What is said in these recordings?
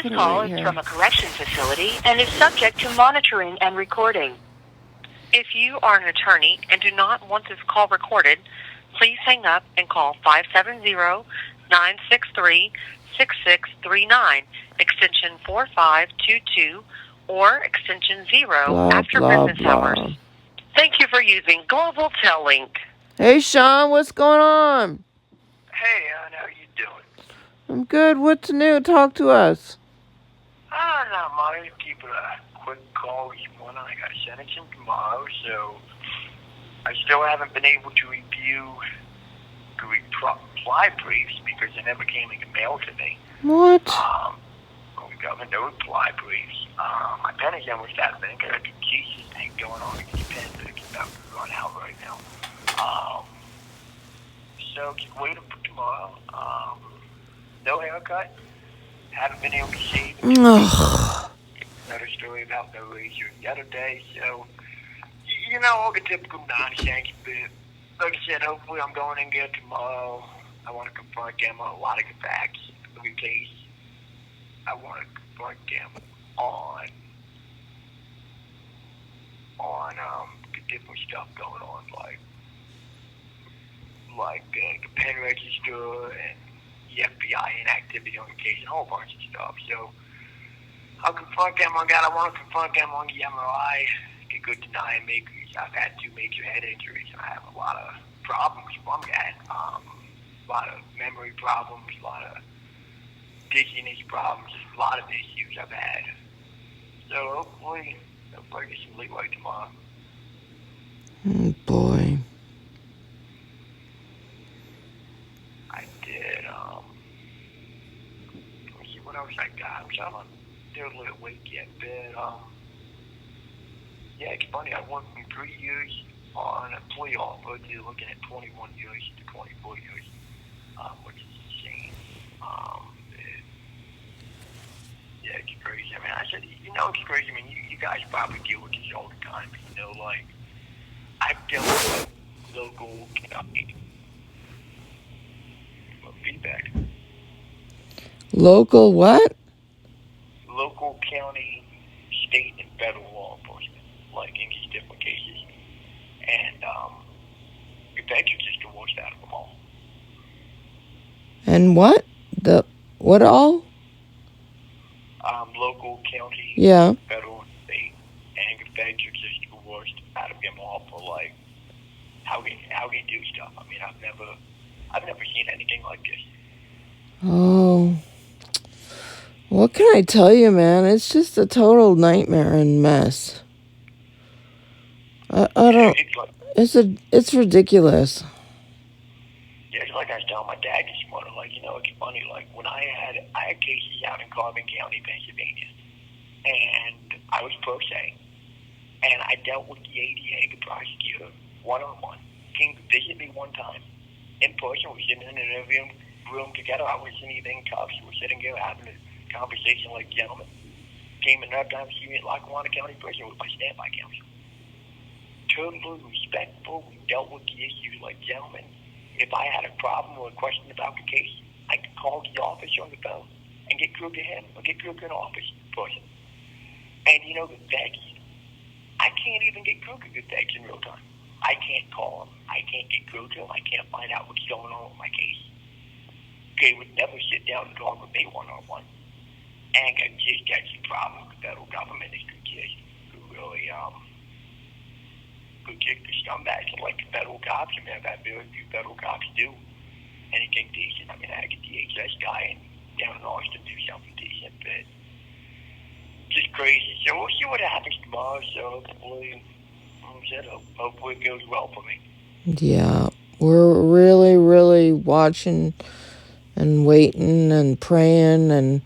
This call is from a correction facility and is subject to monitoring and recording. If you are an attorney and do not want this call recorded, please hang up and call 570-963-6639, extension 4522, or extension 0 after business hours. Thank you for using Global Tellink. Hey, Shawn, what's going on? Hey, Ann, how you doing? I'm good. What's new? Talk to us. Not much. Keep it a quick call this morning. I got sentencing tomorrow, so I still haven't been able to review the reply briefs because they never came in the mail to me. What? We got no reply briefs. My pen is almost out of ink. I got the Jesus thing going on with the pen, but it's about to run out right now. So keep waiting for tomorrow. No haircut. Haven't been able to shave. Another story about no razor the other day. So, all the typical nonsense. But like I said, hopefully I'm going in there tomorrow. I want to confront them on a lot of the facts of the case. I want to confront them on the different stuff going on, like the pen register and the FBI inactivity on the case and a whole bunch of stuff. So I'll confront them on that. I want to confront them on the MRI. Get good denying me because I've had 2 major head injuries and I have a lot of problems from that. A lot of memory problems, a lot of dizziness problems, a lot of issues I've had. So hopefully I'll get some leeway tomorrow. Oh, boy. I did, let's see what else I got. I'm not totally awake yet, but, yeah, it's funny. I went from 3 years on a plea offer to looking at 21 years to 24 years, which is insane. Yeah, it's crazy. I mean, I said, it's crazy. I mean, you guys probably deal with this all the time. I've dealt with local county feedback. Local what? Local, county, state, and federal law enforcement, in these different cases. And the feds are just the worst out of them all. And what? What all? Local, county, federal, and state, and the feds are just the worst out of them all for how they do stuff. I mean, I've never seen anything like this. Oh, what can I tell you, man? It's just a total nightmare and mess. I don't. It's ridiculous. Yeah, it's like I was telling my dad this morning. It's funny. When I had cases out in Carbon County, Pennsylvania, and I was pro se, and I dealt with the ADA, the prosecutor, one-on-one. Came to visit me one time in person. We were sitting in an room together. I wasn't even in cuffs. We were sitting there having a conversation like gentlemen. Came another time to see me at Lackawanna County Prison with my standby counsel. Totally respectful. We dealt with the issues like gentlemen. If I had a problem or a question about the case, I could call the office on the phone and get through to him or get through to an office person. And the feds, I can't even get through to the feds in real time. I can't call them. I can't get through to them. I can't find out what's going on with my case. They would never sit down and talk with me one-on-one. And I just got some problem with the federal government is who really who kick the scumbags like the federal cops. I mean, I've had very few federal cops do anything decent. I mean, I had a DHS guy down in Austin do something decent, but just crazy. So we'll see what happens tomorrow. So hopefully it goes well for me. Yeah, we're really, really watching and waiting and praying, and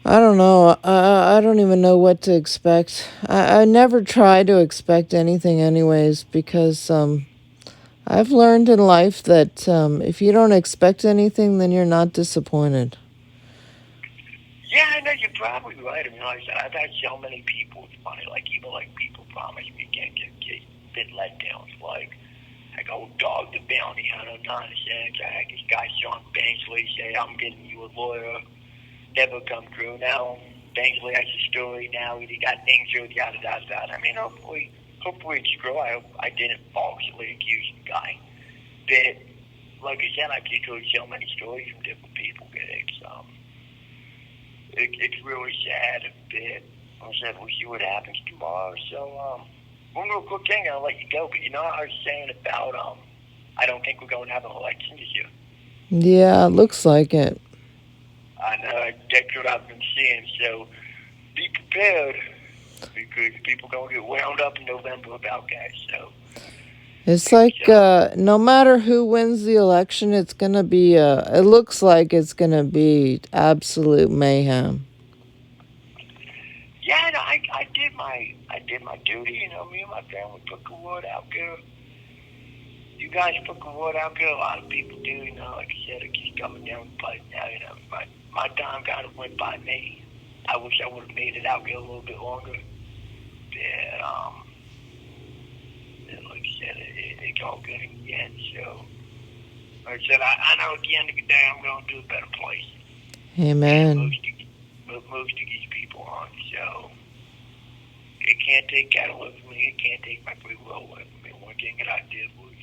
I don't know. I don't even know what to expect. I never try to expect anything anyways, because I've learned in life that if you don't expect anything, then you're not disappointed. Yeah, I know you're probably right. I mean, like I said, I've had so many people, it's funny, even people promise me can't get bit letdowns, like old Dog the Bounty Hunter nonsense. I had this guy, Shawn Christy, say, I'm getting you a lawyer. never come true. Now, thankfully, that's a story. Now he got injured, yada yada yada. I mean, hopefully it's true. I didn't falsely accuse the guy. But like I said, I've just heard so many stories from different people. It's really sad. But like I said, we'll see what happens tomorrow. So, one real quick thing, I'll let you go. But you know, I was saying about I don't think we're going to have an election this year. Yeah, it looks like it. I know, that's what I've been seeing. So be prepared because people going to get wound up in November about that. So It's like no matter who wins the election, it's gonna be it looks like it's gonna be absolute mayhem. yeah, no, I did my duty. You know, me and my family put the word out there. You guys put the word out there. A lot of people do. You know, like I said, it keeps coming down the pipe now. You know, my time kind of went by me. I wish I would have made it out there a little bit longer. But like I said, it's all good in the end. So, like I said, I know at the end of the day, I'm going to a better place. Amen. Most of these people on. So, it can't take that away from me. It can't take my free will away from me. One thing that I did was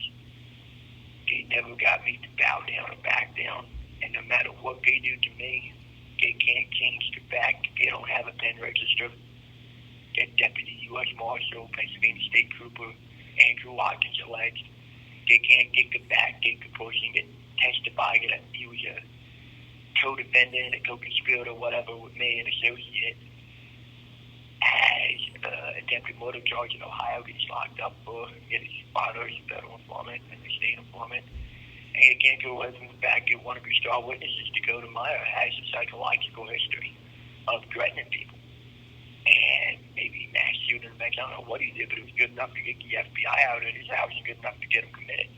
they never got me to bow down or back down. And no matter what they do to me, they can't change the fact that they don't have a pen register. That Deputy U.S. Marshal, Pennsylvania State Trooper, Andrew Watkins alleged they can't get the fact that the person that testified that he was a co-defendant, a co-conspirator, whatever, with me, an associate, as attempted murder charge in Ohio, gets locked up for his father's federal informant and the state informant. And you can't go away from the fact that one of your star witnesses, Dakota Meyer, has a psychological history of threatening people. And maybe mass shooting events. I don't know what he did, but it was good enough to get the FBI out of his house and good enough to get him committed.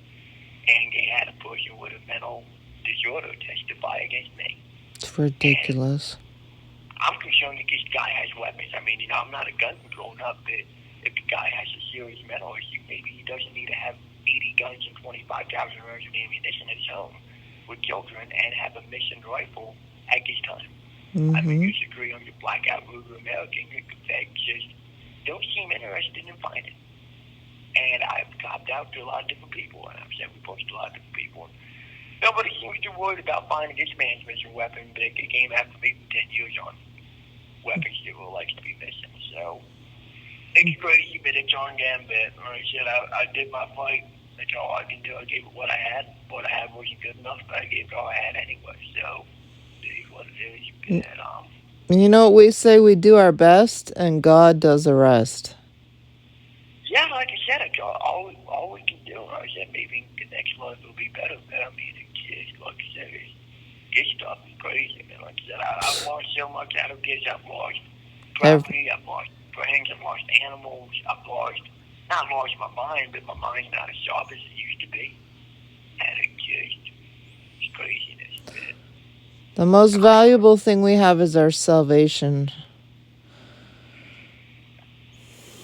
And they had a person with a mental disorder testify against me. It's ridiculous. And I'm concerned that this guy has weapons. I mean, you know, I'm not a gun control nut, but if the guy has a serious mental issue, maybe he doesn't need to have 80 guns and 25,000 rounds of ammunition at his home with children and have a mission rifle at this time. Mm-hmm. I mean, you disagree on your blackout Ruger American, the fact just don't seem interested in finding. And I've copped out to a lot of different people, and I've said we post a lot of different people. And nobody seems too worried about finding this man's missing weapon, but it came after me for 10 years on weapons that were likely to be missing. So it's crazy, but it's on again. But like I said, I did my fight. That's all I can do. I gave it what I had. What I had wasn't good enough, but I gave it all I had anyway. So it is what it is. But, you know what we say? We do our best, and God does the rest. yeah, like I said, it's all we can do. Like I said, maybe the next month will be better. But I mean, it's like I said, this stuff is crazy. Man. Like I said, I've lost so much out of this. I've lost property. I've lost friends. I've lost animals. I've not lost my mind, but my mind's not as sharp as it used to be. And it's craziness. Man. The most valuable thing we have is our salvation.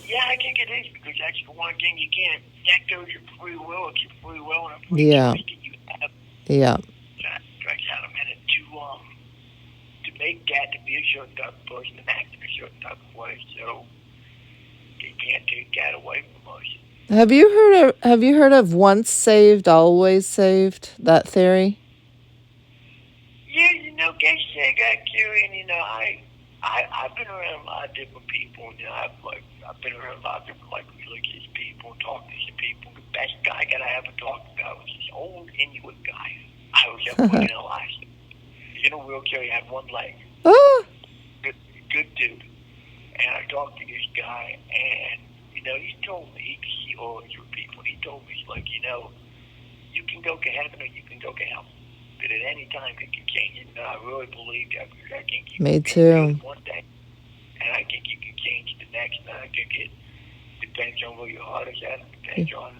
Yeah, I think it is, because that's the one thing you can't. That goes your free will. It's your free will and a free choice that you have. Yeah. That drags out a minute to make that, to be a certain type of person and act in a certain type of way. So they can't take that away from us. Have you heard of once saved, always saved? That theory? Yeah, you know, they say that too, and you know, I've been around a lot of different people. You know, I've been around a lot of different religious people, talked to some people. The best guy that I ever talked about was this old Inuit guy. I was up with in Alaska. He's in a wheelchair. He had one leg. Ah. Good dude. And I talked to this guy, and you know, he told me he could see auras with people. He told me, he's like, you know, you can go to heaven or you can go to hell. But at any time it can change. And I really believe that, because I think you Me can too. be good one day, and I think you can change the next. And I think it depends on where your heart is at. It depends on.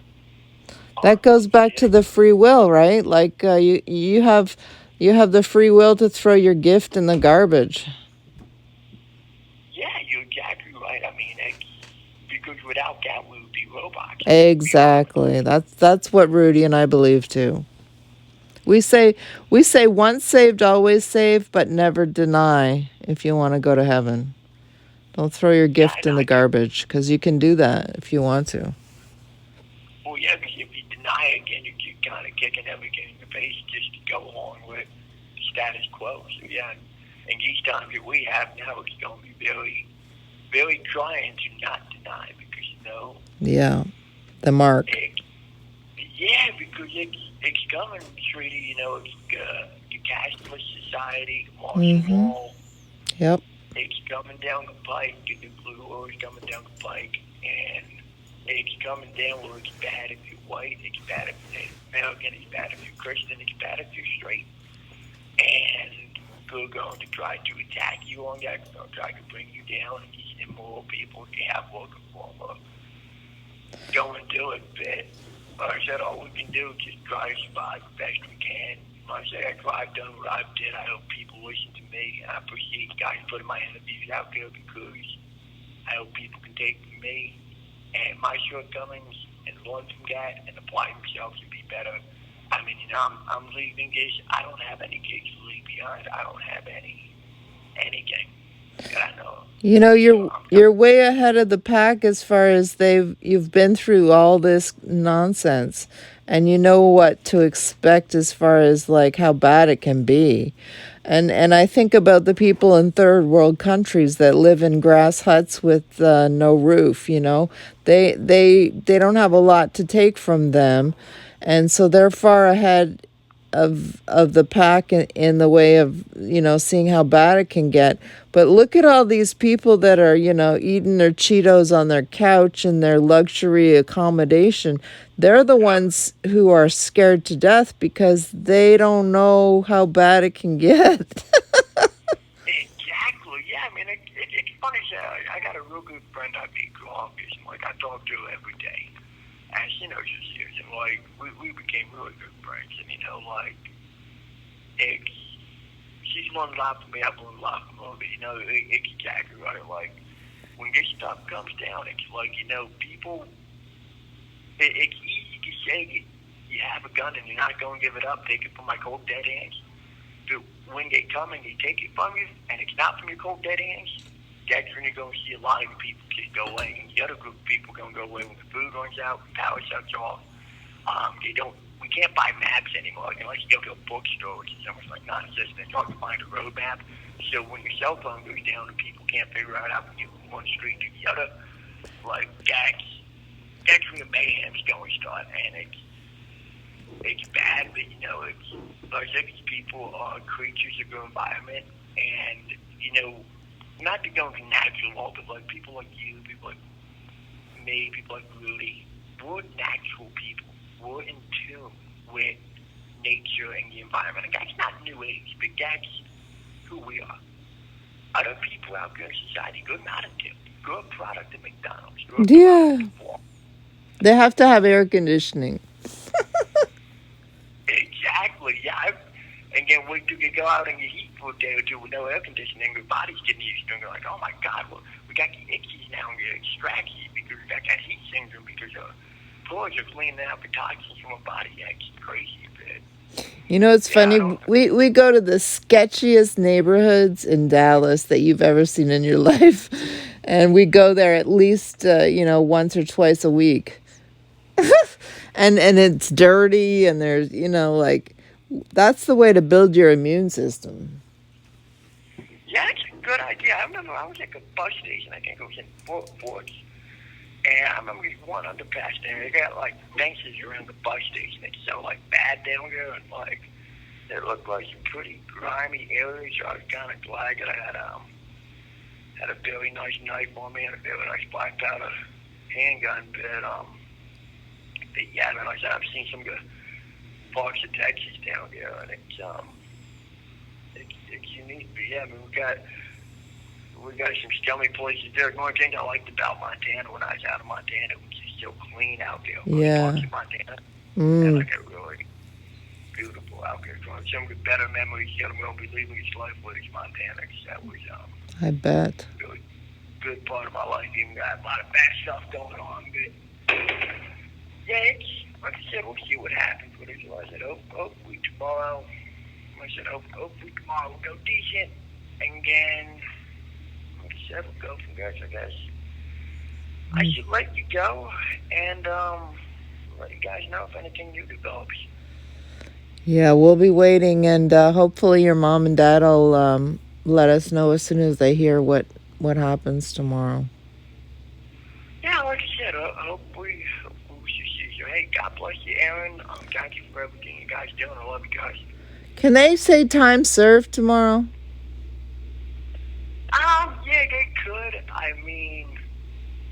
That goes back to the free will, right? Like you have the free will to throw your gift in the garbage. Yeah, you're exactly right. I mean, because without that, we would be robots. Exactly. That's what Rudy and I believe too. We say once saved, always saved, but never deny if you want to go to heaven. Don't throw your gift in the garbage, because you can do that if you want to. Well, yeah, because if you deny it again, you keep kind of kicking everything in the face just to go along with the status quo. So, yeah, and each time that we have now, it's going to be very, very trying to not deny because, Yeah, the mark. Because it's coming, sweetie, it's the cashless society, the Martian Wall. Yep. It's coming down the pike, the nuclear war is coming down the pike, and it's coming down where it's bad if you're white, it's bad if you're Native American, it's bad if you're Christian, it's bad if you're straight. And we're going to try to attack you on that, we're going to try to bring you down, and these immoral people you have working for them going to do it, but like I said, all we can do is just try to survive the best we can. Like I said, after I've done what I've did, I hope people listen to me. I appreciate you guys putting my interviews out there because I hope people can take from me and my shortcomings and learn from that and apply themselves to be better. I mean, I'm leaving this. I don't have any gigs to leave behind. I don't have anything that I know. You're way ahead of the pack as far as you've been through all this nonsense, and you know what to expect as far as like how bad it can be. And I think about the people in third world countries that live in grass huts with no roof. They don't have a lot to take from them, and so they're far ahead of the pack in the way of seeing how bad it can get. But look at all these people that are eating their Cheetos on their couch in their luxury accommodation. They're the ones who are scared to death because they don't know how bad it can get. Exactly. Yeah, I mean it's funny. I got a real good friend I meet through office, and like I talk to her every day. And she knows she's years, and like we became really good friends. And she's learned a lot from me. I've learned a lot from her. But it's exactly right. Like when this stuff comes down, it's like people. It's easy to say that you have a gun and you're not going to give it up. Take it from my cold dead hands. But when they come and they take it from you, and it's not from your cold dead hands, that's when you're going to see a lot of people just go away. And the other group of people are going to go away when the food runs out, the power shuts off. We can't buy maps anymore. Unless you go to a bookstore, which is almost like non-existent. It's hard to find a road map. So when your cell phone goes down and people can't figure out how to get from one street to the other, like that's when the mayhem's going to start. And it's bad, but it's like these people are creatures of their environment, and not to go into natural law, but like people like you, people like me, people like Rudy, we're natural people. We're in tune with nature and the environment. And that's not New Age, but that's who we are. Other people out there in society, they're not in tune. They're a product of McDonald's. Yeah. They have to have air conditioning. Exactly, yeah. And then when you go out in the heat for a day or two with no air conditioning, your body's getting used to it. You're like, oh my God, well, we got the ickies now, and we extract heat because we got that heat syndrome because our pores are cleaning out the toxins from our body. Yeah, it's crazy, but it's funny. We go to the sketchiest neighborhoods in Dallas that you've ever seen in your life, and we go there at least once or twice a week. and it's dirty, and there's that's the way to build your immune system. Yeah, it's a good idea. I remember I was at a bus station. I think it was in Fort Worth. And I remember this one underpass there. They got like benches around the bus station. It's so like bad down there, and like it looked like some pretty grimy areas. So I was kind of glad that I had a very nice knife on me and a very nice black powder handgun. But yeah, man, like I said, I've seen some of the parts of Texas down there, and it's unique. But yeah, I mean, we got some scummy places there. One thing I liked about Montana when I was out of Montana, it was just so clean out there. Yeah. Parts of Montana. And like a really beautiful out there. Some of the better memories that will be leaving his life with is Montana. Cause that was I bet. Really good part of my life. Even got a lot of bad stuff going on. But yeah, like I said, we'll see what happens with it. So I said, hopefully tomorrow. I said, hopefully tomorrow will go decent. And then, like I said, we'll go from there, so I guess. I should let you go and let you guys know if anything new develops. Yeah, we'll be waiting, and hopefully your mom and dad will let us know as soon as they hear what happens tomorrow. Yeah, like I said, hopefully we should see you. Hey, God bless you, Aaron. Thank you for everything you guys do, and I love you guys. Can they say time served tomorrow? Yeah, they could. I mean,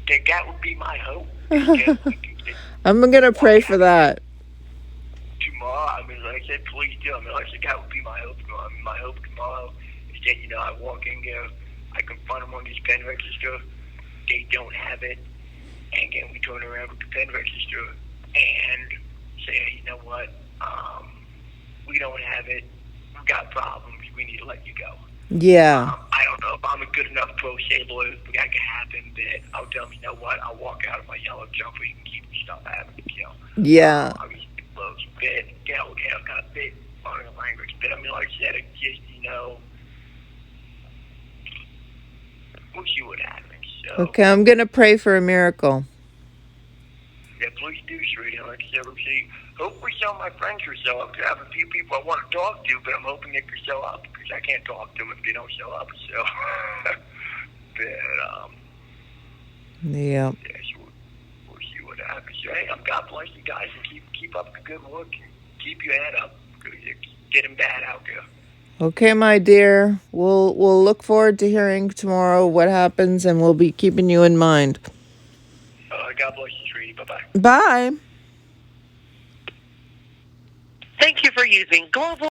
that would be my hope. Because I'm going to pray for that. Tomorrow, I mean, like I said, please do. I mean, like I said, that would be my hope. I mean, my hope tomorrow is that, I walk in there, I confront them on this pen register, they don't have it, and then we turn around with the pen register and say, you know what, we don't have it, we've got problems, we need to let you go. Yeah. I don't know if I'm a good enough pro sailor if that can happen, but I'll tell them, you know what, I'll walk out of my yellow jumper and keep the stuff having to kill. Yeah. I was close, bit, kind of bit on the language, but I mean, like I said, it just, we'll see what happens. So, Okay, I'm going to pray for a miracle. yeah, please do, sweetie. Like I said, we'll see. Hopefully some of my friends will show up. I have a few people I want to talk to, but I'm hoping they can show up because I can't talk to them if they don't show up. So, but, Yeah. so we'll see what happens. So, hey, God bless you guys and keep up the good work and keep your head up because it's getting bad out there. Okay, my dear. We'll look forward to hearing tomorrow what happens, and we'll be keeping you in mind. God bless you, sweetie. Bye-bye. Bye. Thank you for using Global